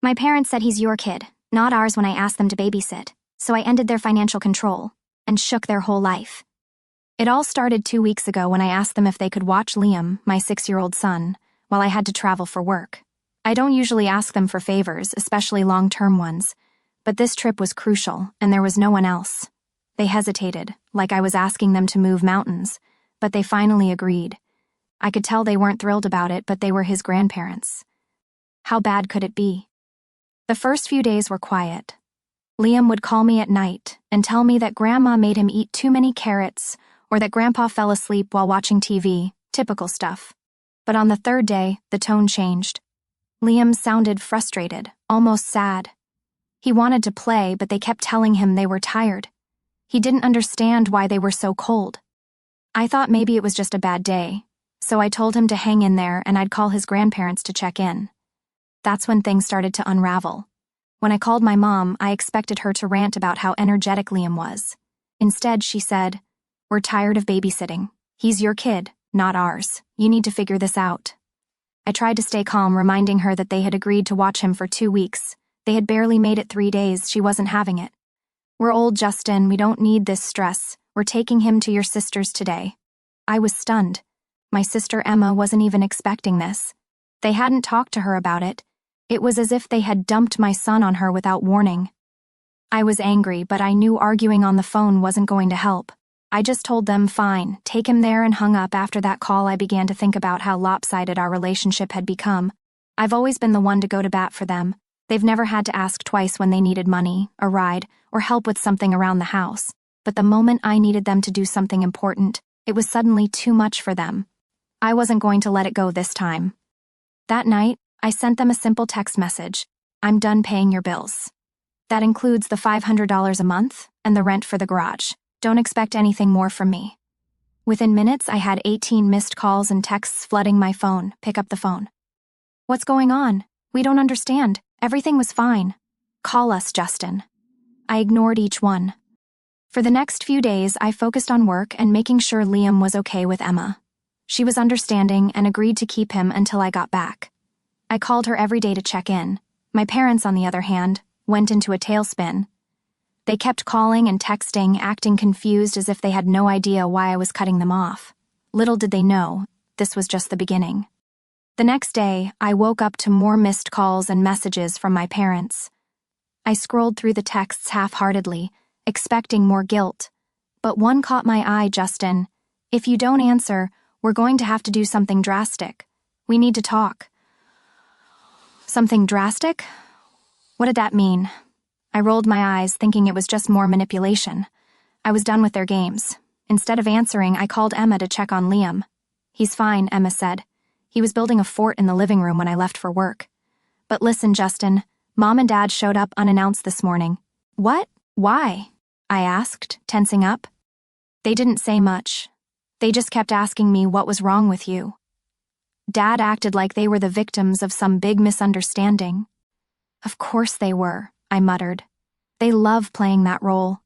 My parents said he's your kid, not ours when I asked them to babysit, so I ended their financial control and shook their whole life. It all started 2 weeks ago when I asked them if they could watch Liam, my 6-year-old son, while I had to travel for work. I don't usually ask them for favors, especially long-term ones, but this trip was crucial and there was no one else. They hesitated, like I was asking them to move mountains, but they finally agreed. I could tell they weren't thrilled about it, but they were his grandparents. How bad could it be? The first few days were quiet. Liam would call me at night and tell me that Grandma made him eat too many carrots or that Grandpa fell asleep while watching TV, typical stuff. But on the third day, the tone changed. Liam sounded frustrated, almost sad. He wanted to play, but they kept telling him they were tired. He didn't understand why they were so cold. I thought maybe it was just a bad day, so I told him to hang in there and I'd call his grandparents to check in. That's when things started to unravel. When I called my mom, I expected her to rant about how energetic Liam was. Instead, she said, "We're tired of babysitting. He's your kid, not ours. You need to figure this out." I tried to stay calm, reminding her that they had agreed to watch him for 2 weeks. They had barely made it 3 days. She wasn't having it. "We're old, Justin. We don't need this stress. We're taking him to your sister's today." I was stunned. My sister Emma wasn't even expecting this. They hadn't talked to her about it. It was as if they had dumped my son on her without warning. I was angry, but I knew arguing on the phone wasn't going to help. I just told them, fine, take him there, and hung up. After that call, I began to think about how lopsided our relationship had become. I've always been the one to go to bat for them. They've never had to ask twice when they needed money, a ride, or help with something around the house. But the moment I needed them to do something important, it was suddenly too much for them. I wasn't going to let it go this time. That night, I sent them a simple text message. "I'm done paying your bills. That includes the $500 a month and the rent for the garage. Don't expect anything more from me." Within minutes, I had 18 missed calls and texts flooding my phone. "Pick up the phone. What's going on? We don't understand. Everything was fine. Call us, Justin." I ignored each one. For the next few days, I focused on work and making sure Liam was okay with Emma. She was understanding and agreed to keep him until I got back. I called her every day to check in. My parents, on the other hand, went into a tailspin. They kept calling and texting, acting confused as if they had no idea why I was cutting them off. Little did they know, this was just the beginning. The next day, I woke up to more missed calls and messages from my parents. I scrolled through the texts half-heartedly, expecting more guilt. But one caught my eye, "Justin. If you don't answer, we're going to have to do something drastic. We need to talk." Something drastic? What did that mean? I rolled my eyes, thinking it was just more manipulation. I was done with their games. Instead of answering, I called Emma to check on Liam. "He's fine," Emma said. "He was building a fort in the living room when I left for work." "But listen, Justin, Mom and Dad showed up unannounced this morning." "What? Why?" I asked, tensing up. They didn't say much. They just kept asking me what was wrong with you. Dad acted like they were the victims of some big misunderstanding. "Of course they were," I muttered. "They love playing that role."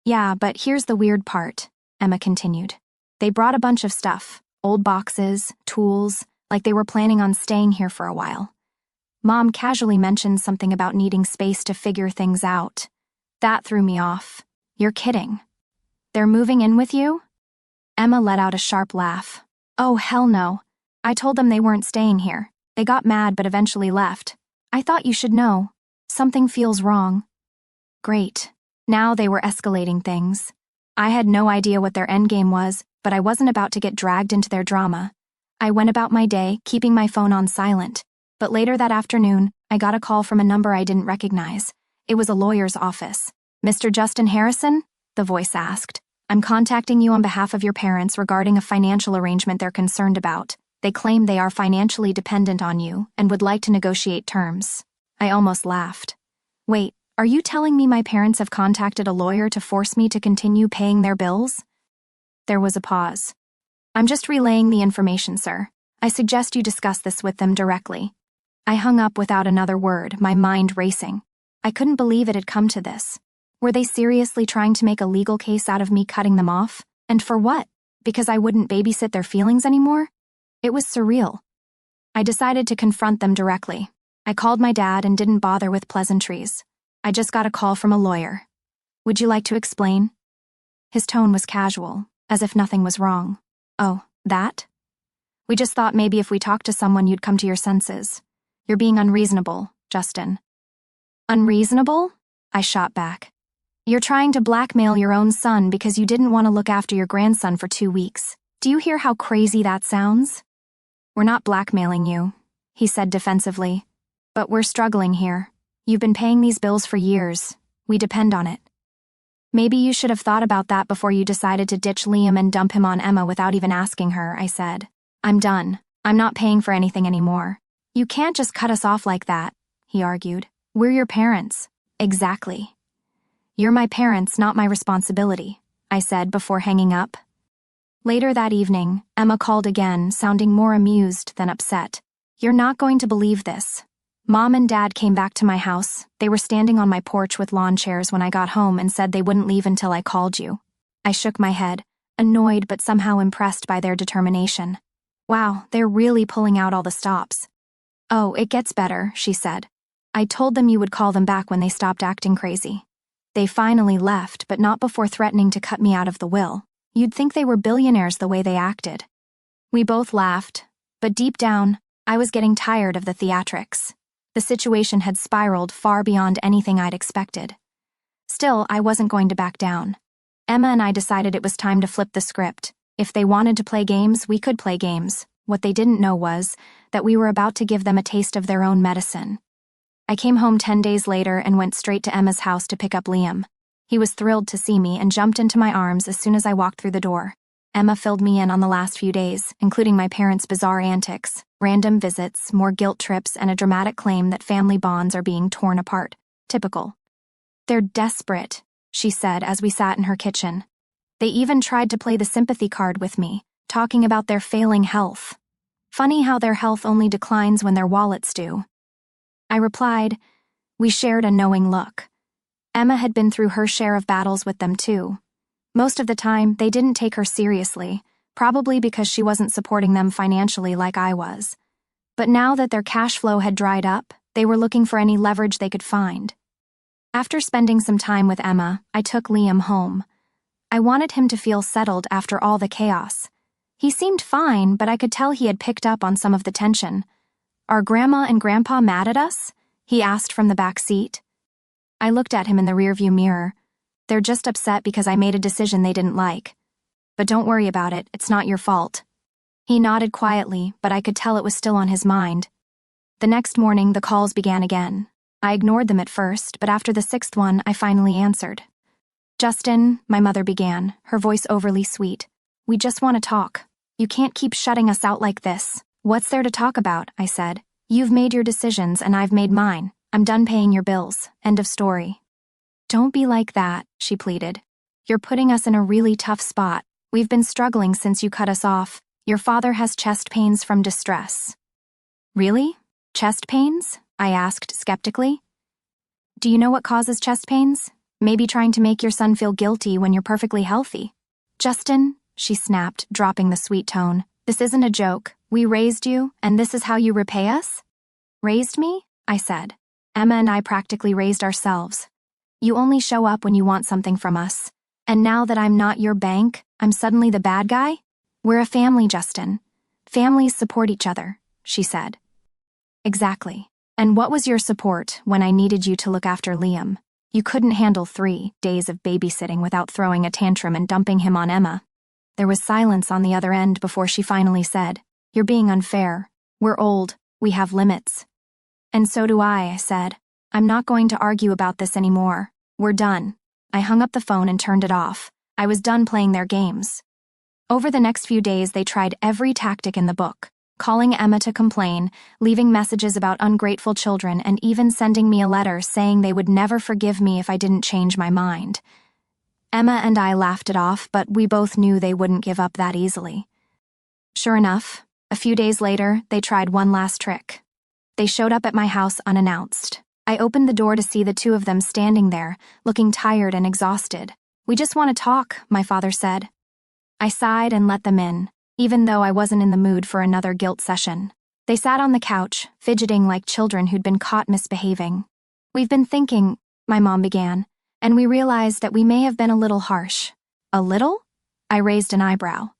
"Yeah, but here's the weird part," Emma continued. "They brought a bunch of stuff, old boxes, tools, like they were planning on staying here for a while. Mom casually mentioned something about needing space to figure things out. That threw me off. You're kidding. They're moving in with you?" Emma let out a sharp laugh. "Oh, hell no. I told them they weren't staying here. They got mad but eventually left. I thought you should know. Something feels wrong." Great. Now they were escalating things. I had no idea what their endgame was, but I wasn't about to get dragged into their drama. I went about my day, keeping my phone on silent. But later that afternoon, I got a call from a number I didn't recognize. It was a lawyer's office. "Mr. Justin Harrison?" the voice asked. "I'm contacting you on behalf of your parents regarding a financial arrangement they're concerned about. They claim they are financially dependent on you and would like to negotiate terms." I almost laughed. "Wait, are you telling me my parents have contacted a lawyer to force me to continue paying their bills?" There was a pause. "I'm just relaying the information, sir. I suggest you discuss this with them directly." I hung up without another word, my mind racing. I couldn't believe it had come to this. Were they seriously trying to make a legal case out of me cutting them off? And for what? Because I wouldn't babysit their feelings anymore? It was surreal. I decided to confront them directly. I called my dad and didn't bother with pleasantries. I just got a call from a lawyer. Would you like to explain? His tone was casual, as if nothing was wrong. Oh, that? We just thought maybe if we talked to someone you'd come to your senses. You're being unreasonable, Justin. Unreasonable? I shot back. You're trying to blackmail your own son because you didn't want to look after your grandson for 2 weeks. Do you hear how crazy that sounds? We're not blackmailing you, he said defensively. But we're struggling here. You've been paying these bills for years. We depend on it. Maybe you should have thought about that before you decided to ditch Liam and dump him on Emma without even asking her, I said. I'm done. I'm not paying for anything anymore. You can't just cut us off like that, he argued. We're your parents. Exactly. You're my parents, not my responsibility, I said before hanging up. Later that evening, Emma called again, sounding more amused than upset. You're not going to believe this. Mom and Dad came back to my house. They were standing on my porch with lawn chairs when I got home and said they wouldn't leave until I called you. I shook my head, annoyed but somehow impressed by their determination. Wow, they're really pulling out all the stops. Oh, it gets better, she said. I told them you would call them back when they stopped acting crazy. They finally left, but not before threatening to cut me out of the will. You'd think they were billionaires the way they acted. We both laughed, but deep down, I was getting tired of the theatrics. The situation had spiraled far beyond anything I'd expected. Still, I wasn't going to back down. Emma and I decided it was time to flip the script. If they wanted to play games, we could play games. What they didn't know was that we were about to give them a taste of their own medicine. I came home 10 days later and went straight to Emma's house to pick up Liam. He was thrilled to see me and jumped into my arms as soon as I walked through the door. Emma filled me in on the last few days, including my parents' bizarre antics, random visits, more guilt trips, and a dramatic claim that family bonds are being torn apart. Typical. They're desperate, she said as we sat in her kitchen. They even tried to play the sympathy card with me, talking about their failing health. Funny how their health only declines when their wallets do. I replied. We shared a knowing look. Emma had been through her share of battles with them too. Most of the time, they didn't take her seriously, probably because she wasn't supporting them financially like I was. But now that their cash flow had dried up, they were looking for any leverage they could find. After spending some time with Emma, I took Liam home. I wanted him to feel settled after all the chaos. He seemed fine, but I could tell he had picked up on some of the tension. Are Grandma and Grandpa mad at us? He asked from the back seat. I looked at him in the rearview mirror. They're just upset because I made a decision they didn't like. But don't worry about it, it's not your fault. He nodded quietly, but I could tell it was still on his mind. The next morning, the calls began again. I ignored them at first, but after the 6th one, I finally answered. Justin, my mother began, her voice overly sweet. We just want to talk. You can't keep shutting us out like this. What's there to talk about? I said. You've made your decisions and I've made mine. I'm done paying your bills. End of story. Don't be like that, she pleaded. You're putting us in a really tough spot. We've been struggling since you cut us off. Your father has chest pains from distress. Really? Chest pains? I asked skeptically. Do you know what causes chest pains? Maybe trying to make your son feel guilty when you're perfectly healthy. Justin, she snapped, dropping the sweet tone. This isn't a joke. We raised you, and this is how you repay us? Raised me? I said. Emma and I practically raised ourselves. You only show up when you want something from us. And now that I'm not your bank, I'm suddenly the bad guy? We're a family, Justin. Families support each other, she said. Exactly. And what was your support when I needed you to look after Liam? You couldn't handle 3 days of babysitting without throwing a tantrum and dumping him on Emma. There was silence on the other end before she finally said, You're being unfair. We're old. We have limits. And so do I said. I'm not going to argue about this anymore. We're done. I hung up the phone and turned it off. I was done playing their games. Over the next few days, they tried every tactic in the book, calling Emma to complain, leaving messages about ungrateful children, and even sending me a letter saying they would never forgive me if I didn't change my mind. Emma and I laughed it off, but we both knew they wouldn't give up that easily. Sure enough, a few days later, they tried one last trick. They showed up at my house unannounced. I opened the door to see the 2 of them standing there, looking tired and exhausted. We just want to talk, my father said. I sighed and let them in, even though I wasn't in the mood for another guilt session. They sat on the couch, fidgeting like children who'd been caught misbehaving. "We've been thinking," my mom began, "and we realized that we may have been a little harsh." "A little?" I raised an eyebrow.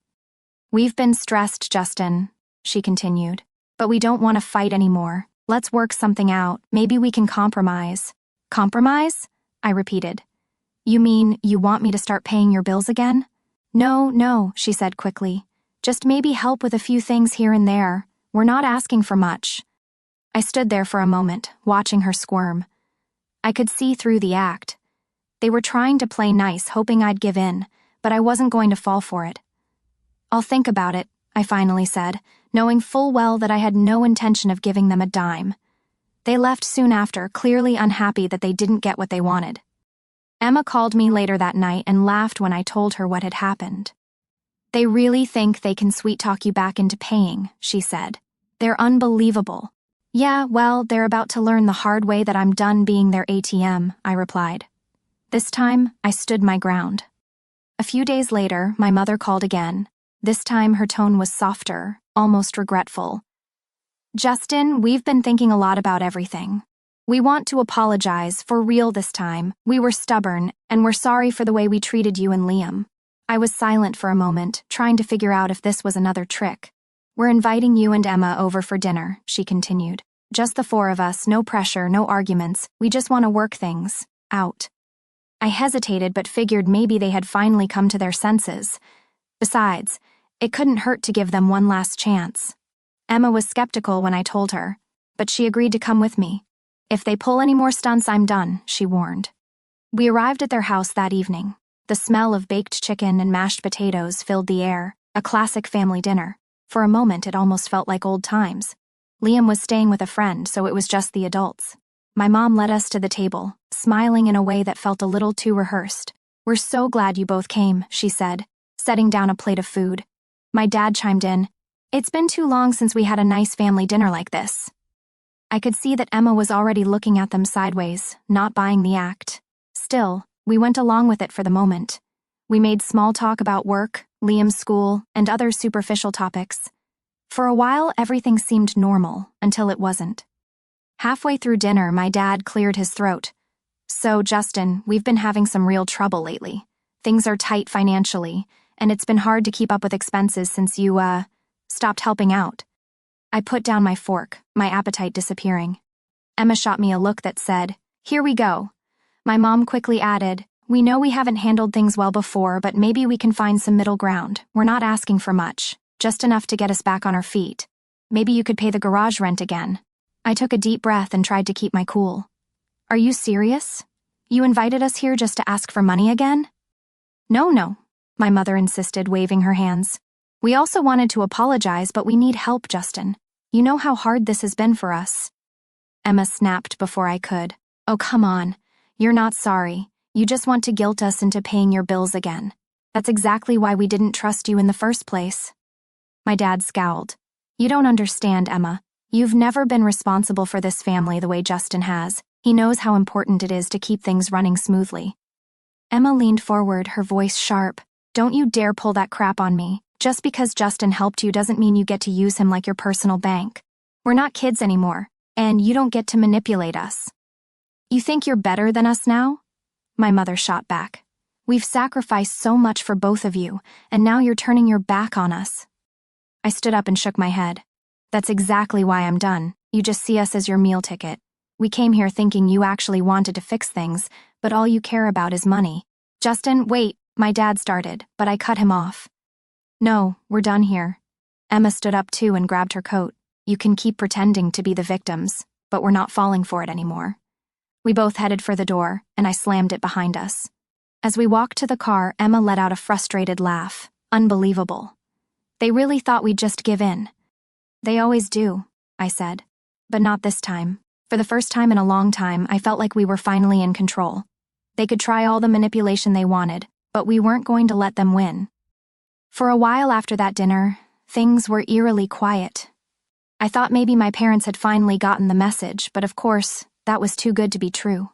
"We've been stressed, Justin," she continued. "But we don't want to fight anymore. Let's work something out. Maybe we can compromise." "Compromise?" I repeated. "You mean you want me to start paying your bills again?" No, she said quickly. "Just maybe help with a few things here and there. We're not asking for much." I stood there for a moment, watching her squirm. I could see through the act. They were trying to play nice, hoping I'd give in, but I wasn't going to fall for it. "I'll think about it," I finally said, knowing full well that I had no intention of giving them a dime. They left soon after, clearly unhappy that they didn't get what they wanted. Emma called me later that night and laughed when I told her what had happened. "They really think they can sweet-talk you back into paying," she said. "They're unbelievable." "Yeah, well, they're about to learn the hard way that I'm done being their ATM," I replied. This time, I stood my ground. A few days later, my mother called again. This time, her tone was softer, almost regretful. "Justin, we've been thinking a lot about everything. We want to apologize, for real this time. We were stubborn, and we're sorry for the way we treated you and Liam." I was silent for a moment, trying to figure out if this was another trick. "We're inviting you and Emma over for dinner," she continued. "Just the four of us, no pressure, no arguments. We just want to work things out." I hesitated but figured maybe they had finally come to their senses. Besides, it couldn't hurt to give them one last chance. Emma was skeptical when I told her, but she agreed to come with me. "If they pull any more stunts, I'm done," she warned. We arrived at their house that evening. The smell of baked chicken and mashed potatoes filled the air, a classic family dinner. For a moment, it almost felt like old times. Liam was staying with a friend, so it was just the adults. My mom led us to the table, smiling in a way that felt a little too rehearsed. "We're so glad you both came," she said, setting down a plate of food. My dad chimed in, "It's been too long since we had a nice family dinner like this." I could see that Emma was already looking at them sideways, not buying the act. Still, we went along with it for the moment. We made small talk about work, Liam's school, and other superficial topics. For a while, everything seemed normal, until it wasn't. Halfway through dinner, my dad cleared his throat. "So, Justin, we've been having some real trouble lately. Things are tight financially, and it's been hard to keep up with expenses since you, stopped helping out." I put down my fork, my appetite disappearing. Emma shot me a look that said, "Here we go." My mom quickly added, "We know we haven't handled things well before, but maybe we can find some middle ground. We're not asking for much, just enough to get us back on our feet. Maybe you could pay the garage rent again." I took a deep breath and tried to keep my cool. "Are you serious? You invited us here just to ask for money again?" No, my mother insisted, waving her hands. "We also wanted to apologize, but we need help, Justin. You know how hard this has been for us." Emma snapped before I could. "Oh, come on. You're not sorry. You just want to guilt us into paying your bills again. That's exactly why we didn't trust you in the first place." My dad scowled. "You don't understand, Emma. You've never been responsible for this family the way Justin has. He knows how important it is to keep things running smoothly." Emma leaned forward, her voice sharp. "Don't you dare pull that crap on me. Just because Justin helped you doesn't mean you get to use him like your personal bank. We're not kids anymore, and you don't get to manipulate us." "You think you're better than us now?" My mother shot back. "We've sacrificed so much for both of you, and now you're turning your back on us." I stood up and shook my head. "That's exactly why I'm done. You just see us as your meal ticket. We came here thinking you actually wanted to fix things, but all you care about is money." "Justin, wait," my dad started, but I cut him off. "No, we're done here." Emma stood up too and grabbed her coat. "You can keep pretending to be the victims, but we're not falling for it anymore." We both headed for the door, and I slammed it behind us. As we walked to the car, Emma let out a frustrated laugh. Unbelievable. They really thought we'd just give in. "They always do," I said. "But not this time." For the first time in a long time, I felt like we were finally in control. They could try all the manipulation they wanted, but we weren't going to let them win. For a while after that dinner, things were eerily quiet. I thought maybe my parents had finally gotten the message, but of course, that was too good to be true.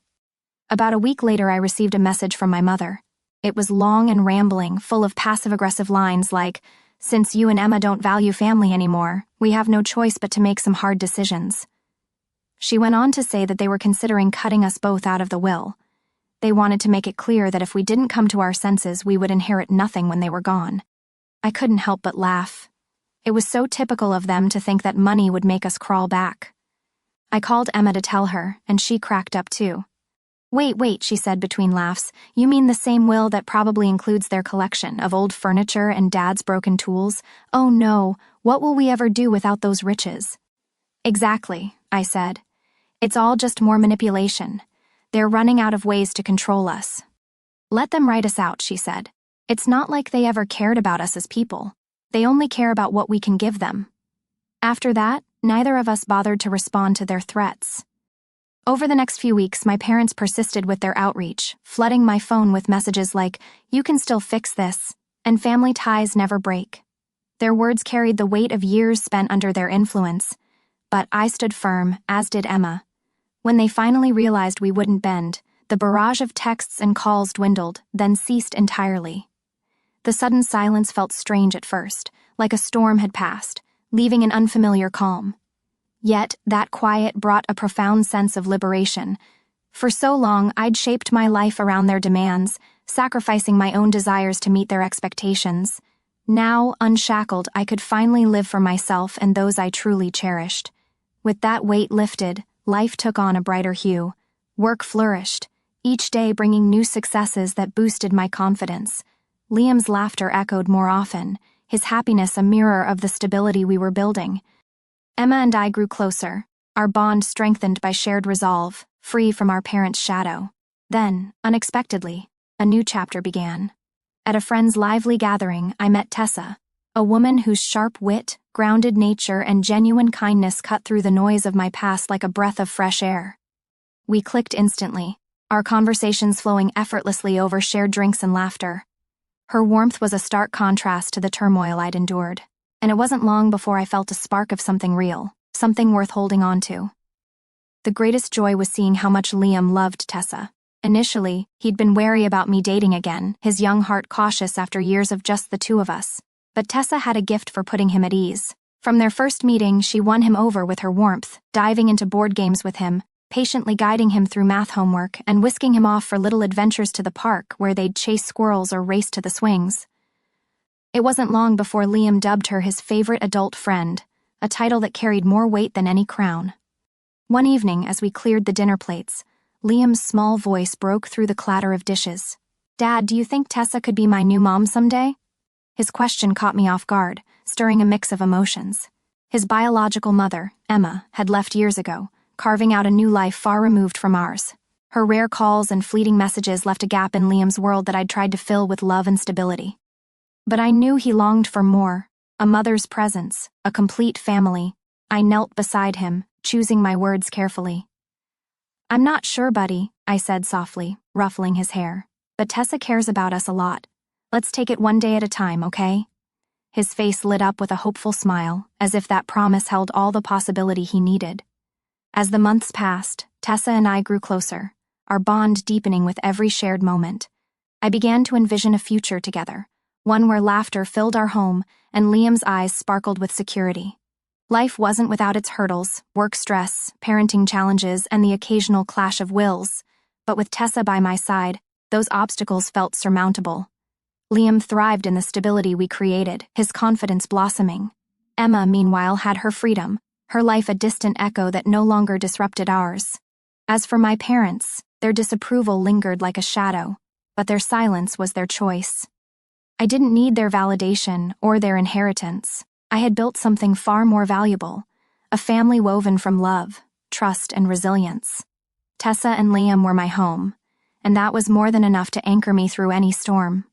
About a week later, I received a message from my mother. It was long and rambling, full of passive-aggressive lines like, Since you and Emma don't value family anymore, we have no choice but to make some hard decisions." She went on to say that they were considering cutting us both out of the will. They wanted to make it clear that if we didn't come to our senses, we would inherit nothing when they were gone. I couldn't help but laugh. It was so typical of them to think that money would make us crawl back. I called Emma to tell her, and she cracked up too. Wait, she said between laughs. "You mean the same will that probably includes their collection of old furniture and Dad's broken tools? Oh no, what will we ever do without those riches?" "Exactly," I said. "It's all just more manipulation. They're running out of ways to control us." "Let them write us out," she said. "It's not like they ever cared about us as people. They only care about what we can give them." After that, neither of us bothered to respond to their threats. Over the next few weeks, my parents persisted with their outreach, flooding my phone with messages like, "You can still fix this," and "Family ties never break." Their words carried the weight of years spent under their influence, but I stood firm, as did Emma. When they finally realized we wouldn't bend, the barrage of texts and calls dwindled, then ceased entirely. The sudden silence felt strange at first, like a storm had passed, leaving an unfamiliar calm. Yet, that quiet brought a profound sense of liberation. For so long, I'd shaped my life around their demands, sacrificing my own desires to meet their expectations. Now, unshackled, I could finally live for myself and those I truly cherished. With that weight lifted, life took on a brighter hue. Work flourished, each day bringing new successes that boosted my confidence. Liam's laughter echoed more often, his happiness a mirror of the stability we were building. Emma and I grew closer, our bond strengthened by shared resolve, free from our parents' shadow. Then, unexpectedly, a new chapter began. At a friend's lively gathering, I met Tessa, a woman whose sharp wit, grounded nature, and genuine kindness cut through the noise of my past like a breath of fresh air. We clicked instantly, our conversations flowing effortlessly over shared drinks and laughter. Her warmth was a stark contrast to the turmoil I'd endured, and it wasn't long before I felt a spark of something real, something worth holding on to. The greatest joy was seeing how much Liam loved Tessa. Initially, he'd been wary about me dating again, his young heart cautious after years of just the two of us. But Tessa had a gift for putting him at ease. From their first meeting, she won him over with her warmth, diving into board games with him, patiently guiding him through math homework, and whisking him off for little adventures to the park where they'd chase squirrels or race to the swings. It wasn't long before Liam dubbed her his favorite adult friend, a title that carried more weight than any crown. One evening, as we cleared the dinner plates, Liam's small voice broke through the clatter of dishes. "Dad, do you think Tessa could be my new mom someday?" His question caught me off guard, stirring a mix of emotions. His biological mother, Emma, had left years ago, carving out a new life far removed from ours. Her rare calls and fleeting messages left a gap in Liam's world that I'd tried to fill with love and stability. But I knew he longed for more, a mother's presence, a complete family. I knelt beside him, choosing my words carefully. "I'm not sure, buddy," I said softly, ruffling his hair. "But Tessa cares about us a lot. Let's take it one day at a time, okay?" His face lit up with a hopeful smile, as if that promise held all the possibility he needed. As the months passed, Tessa and I grew closer, our bond deepening with every shared moment. I began to envision a future together, one where laughter filled our home and Liam's eyes sparkled with security. Life wasn't without its hurdles, work stress, parenting challenges, and the occasional clash of wills, but with Tessa by my side, those obstacles felt surmountable. Liam thrived in the stability we created, his confidence blossoming. Emma, meanwhile, had her freedom, her life a distant echo that no longer disrupted ours. As for my parents, their disapproval lingered like a shadow, but their silence was their choice. I didn't need their validation or their inheritance. I had built something far more valuable, a family woven from love, trust, and resilience. Tessa and Liam were my home, and that was more than enough to anchor me through any storm.